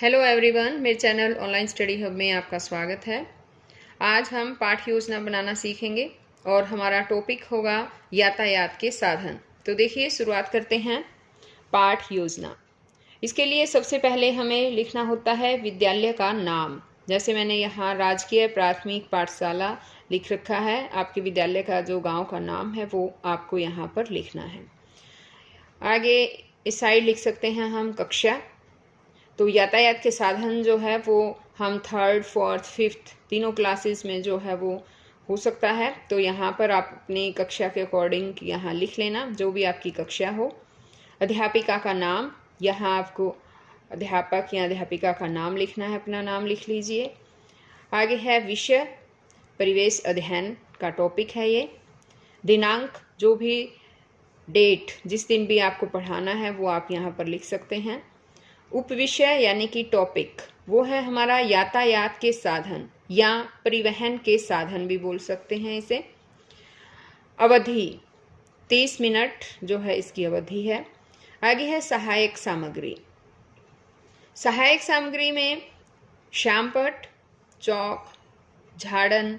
Hello everyone, मेरे channel online study hub में आपका स्वागत है। आज हम पाठ योजना बनाना सीखेंगे और हमारा टॉपिक होगा यातायात के साधन। तो देखिए, शुरुआत करते हैं। पाठ योजना, इसके लिए सबसे पहले हमें लिखना होता है विद्यालय का नाम। जैसे मैंने यहाँ राजकीय प्राथमिक पाठशाला लिख रखा है। आपके विद्यालय का जो गांव का नाम है वो आपको यहाँ पर लिखना है। आगे इस साइड लिख सकते हैं हम कक्षा। तो यातायात के साधन जो है वो हम 3rd, 4th, 5th तीनों क्लासेस में जो है वो हो सकता है। तो यहाँ पर आप अपनी कक्षा के अकॉर्डिंग यहाँ लिख लेना, जो भी आपकी कक्षा हो। अध्यापिका का नाम, यहाँ आपको अध्यापक या अध्यापिका का नाम लिखना है, अपना नाम लिख लीजिए। आगे है विषय, परिवेश अध्ययन का टॉपिक है ये। दिनांक, जो भी डेट जिस दिन भी आपको पढ़ाना है वो आप यहाँ पर लिख सकते हैं। उपविषय यानी कि टॉपिक, वो है हमारा यातायात के साधन या परिवहन के साधन भी बोल सकते हैं इसे। अवधि 30 मिनट जो है इसकी अवधि है। आगे है सहायक सामग्री। सहायक सामग्री में श्यामपट्ट, चौक, झाड़न,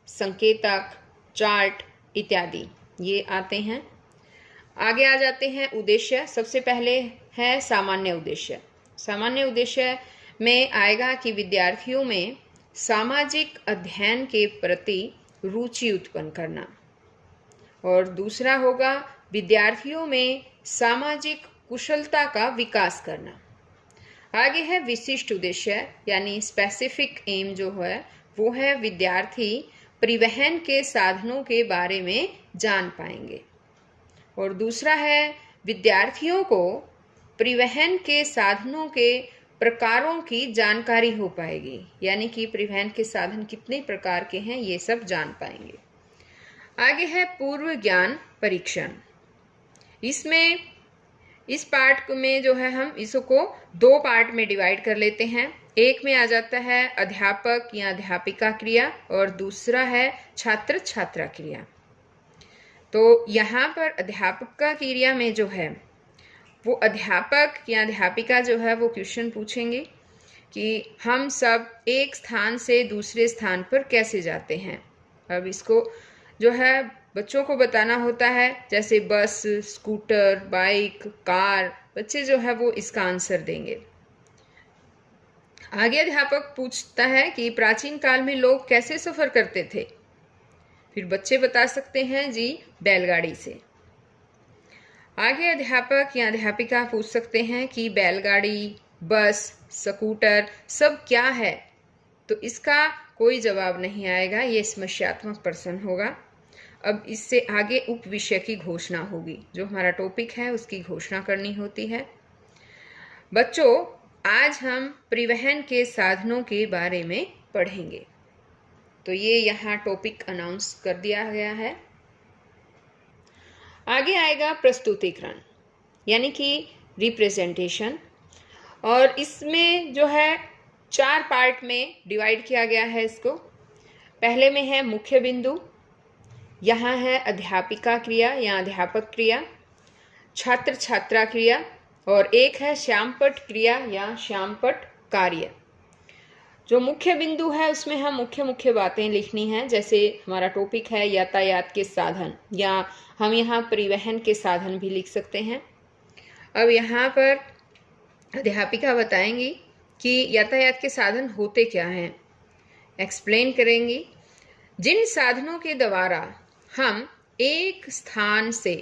संकेतक, चार्ट इत्यादि ये आते हैं। आगे आ जाते हैं उद्देश्य। सबसे पहले है सामान्य उद्देश्य। सामान्य उद्देश्य में आएगा कि विद्यार्थियों में सामाजिक अध्ययन के प्रति रुचि उत्पन्न करना, और दूसरा होगा विद्यार्थियों में सामाजिक कुशलता का विकास करना। आगे है विशिष्ट उद्देश्य यानी स्पेसिफिक एम, जो है वो है विद्यार्थी परिवहन के साधनों के बारे में जान पाएंगे। और दूसरा है विद्यार्थियों को परिवहन के साधनों के प्रकारों की जानकारी हो पाएगी, यानी कि परिवहन के साधन कितने प्रकार के हैं ये सब जान पाएंगे। आगे है पूर्व ज्ञान परीक्षण। इसमें इस पार्ट में जो है हम इसको 2 पार्ट में डिवाइड कर लेते हैं। एक में आ जाता है अध्यापक या अध्यापिका क्रिया और दूसरा है छात्र छात्रा क्रिया। तो यहाँ पर अध्यापक का क्रिया में जो है वो अध्यापक या अध्यापिका जो है वो क्वेश्चन पूछेंगे कि हम सब एक स्थान से दूसरे स्थान पर कैसे जाते हैं। अब इसको जो है बच्चों को बताना होता है, जैसे बस, स्कूटर, बाइक, कार। बच्चे जो है वो इसका आंसर देंगे। आगे अध्यापक पूछता है कि प्राचीन काल में लोग कैसे सफ़र करते थे। फिर बच्चे बता सकते हैं जी बैलगाड़ी से। आगे अध्यापक या अध्यापिका पूछ सकते हैं कि बैलगाड़ी, बस, स्कूटर सब क्या है। तो इसका कोई जवाब नहीं आएगा, ये समस्यात्मक प्रश्न होगा। अब इससे आगे उप विषय की घोषणा होगी, जो हमारा टॉपिक है उसकी घोषणा करनी होती है। बच्चों, आज हम परिवहन के साधनों के बारे में पढ़ेंगे। तो ये यहाँ टॉपिक अनाउंस कर दिया गया है। आगे आएगा प्रस्तुतिकरण यानी कि रिप्रेजेंटेशन, और इसमें जो है 4 पार्ट में डिवाइड किया गया है इसको। पहले में है मुख्य बिंदु, यहाँ है अध्यापिका क्रिया या अध्यापक क्रिया, छात्र छात्रा क्रिया, और एक है श्यामपट्ट क्रिया या श्यामपट्ट कार्य। जो मुख्य बिंदु है उसमें हम मुख्य बातें लिखनी हैं, जैसे हमारा टॉपिक है यातायात के साधन, या हम यहाँ परिवहन के साधन भी लिख सकते हैं। अब यहाँ पर अध्यापिका बताएंगी कि यातायात के साधन होते क्या हैं, एक्सप्लेन करेंगी। जिन साधनों के द्वारा हम एक स्थान से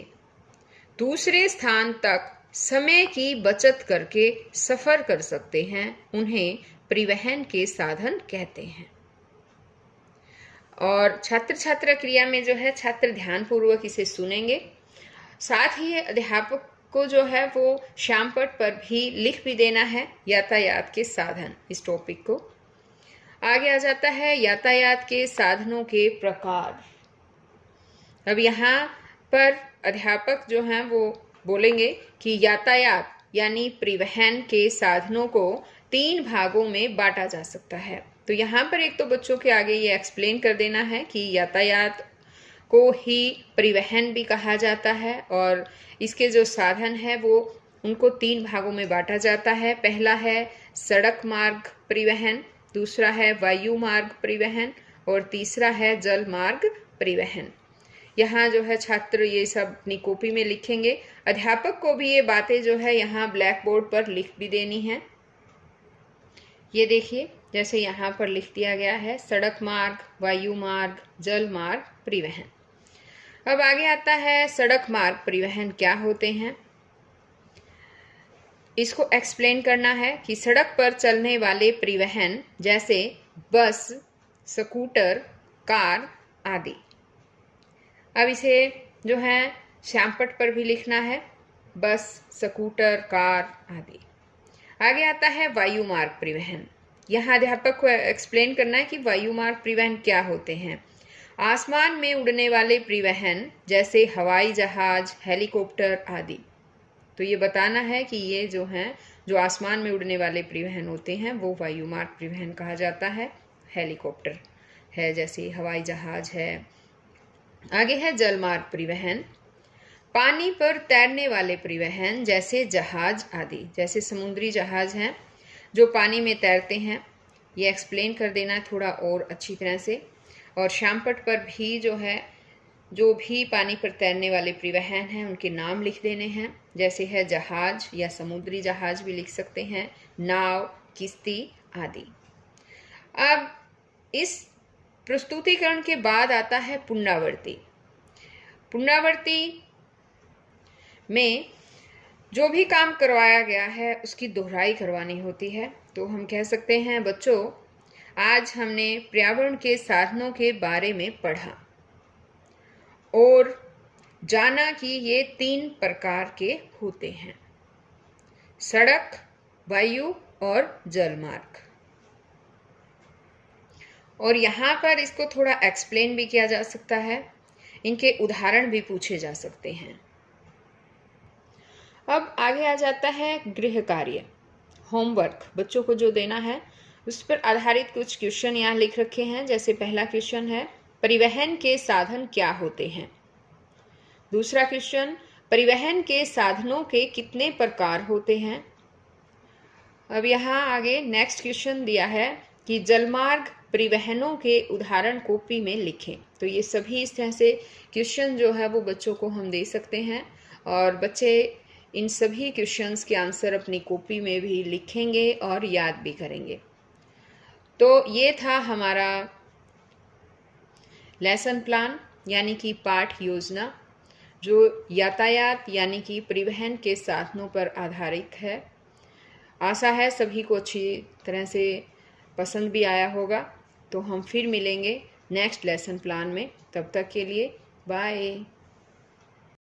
दूसरे स्थान तक समय की बचत करके सफ़र कर सकते हैं उन्हें परिवहन के साधन कहते हैं। और छात्र छात्रा क्रिया में जो है छात्र ध्यानपूर्वक इसे सुनेंगे। साथ ही अध्यापक को जो है वो श्यामपट्ट पर भी लिख भी देना है यातायात के साधन, इस टॉपिक को। आगे आ जाता है यातायात के साधनों के प्रकार। अब यहाँ पर अध्यापक जो हैं वो बोलेंगे कि यातायात यानी परिवहन के साधनों को 3 भागों में बांटा जा सकता है। तो यहाँ पर एक तो बच्चों के आगे ये एक्सप्लेन कर देना है कि यातायात को ही परिवहन भी कहा जाता है, और इसके जो साधन है वो उनको 3 भागों में बांटा जाता है। पहला है सड़क मार्ग परिवहन, दूसरा है वायु मार्ग परिवहन और तीसरा है जल मार्ग परिवहन। यहाँ जो है छात्र ये सब अपनी कॉपी में लिखेंगे। अध्यापक को भी ये बातें जो है यहाँ ब्लैक बोर्ड पर लिख भी देनी है। ये देखिए, जैसे यहाँ पर लिख दिया गया है सड़क मार्ग, वायु मार्ग, जल मार्ग परिवहन। अब आगे आता है सड़क मार्ग परिवहन क्या होते हैं, इसको एक्सप्लेन करना है कि सड़क पर चलने वाले परिवहन जैसे बस, स्कूटर, कार आदि। अब इसे जो है श्यामपट्ट पर भी लिखना है, बस, स्कूटर, कार आदि। आगे आता है वायु मार्ग परिवहन। यहाँ अध्यापक को एक्सप्लेन करना है कि वायु मार्ग परिवहन क्या होते हैं। आसमान में उड़ने वाले परिवहन जैसे हवाई जहाज, हेलीकॉप्टर आदि। तो ये बताना है कि ये जो हैं, जो आसमान में उड़ने वाले परिवहन होते हैं वो वायु मार्ग परिवहन कहा जाता है। हेलीकॉप्टर है, जैसे हवाई जहाज है। आगे है जल मार्ग परिवहन, पानी पर तैरने वाले परिवहन जैसे जहाज आदि, जैसे समुद्री जहाज हैं जो पानी में तैरते हैं। ये एक्सप्लेन कर देना थोड़ा और अच्छी तरह से। और श्यामपट्ट पर भी जो है, जो भी पानी पर तैरने वाले परिवहन हैं उनके नाम लिख देने हैं, जैसे है जहाज या समुद्री जहाज भी लिख सकते हैं, नाव, किश्ती आदि। अब इस प्रस्तुतिकरण के बाद आता है पुनरावृत्ति। पुनरावृत्ति में जो भी काम करवाया गया है उसकी दोहराई करवानी होती है। तो हम कह सकते हैं बच्चों, आज हमने पर्यावरण के साधनों के बारे में पढ़ा और जाना कि ये 3 प्रकार के होते हैं, सड़क, वायु और जल मार्ग। और यहाँ पर इसको थोड़ा एक्सप्लेन भी किया जा सकता है, इनके उदाहरण भी पूछे जा सकते हैं। अब आगे आ जाता है गृह कार्य, होमवर्क बच्चों को जो देना है उस पर आधारित कुछ क्वेश्चन यहाँ लिख रखे हैं। जैसे पहला क्वेश्चन है, परिवहन के साधन क्या होते हैं। दूसरा क्वेश्चन, परिवहन के साधनों के कितने प्रकार होते हैं। अब यहाँ आगे नेक्स्ट क्वेश्चन दिया है कि जलमार्ग परिवहनों के उदाहरण कॉपी में लिखें। तो ये सभी इस तरह से क्वेश्चन जो है वो बच्चों को हम दे सकते हैं और बच्चे इन सभी क्वेश्चंस के आंसर अपनी कॉपी में भी लिखेंगे और याद भी करेंगे। तो ये था हमारा लेसन प्लान यानी कि पाठ योजना, जो यातायात यानी कि परिवहन के साधनों पर आधारित है। आशा है सभी को अच्छी तरह से पसंद भी आया होगा। तो हम फिर मिलेंगे नेक्स्ट लेसन प्लान में, तब तक के लिए बाय।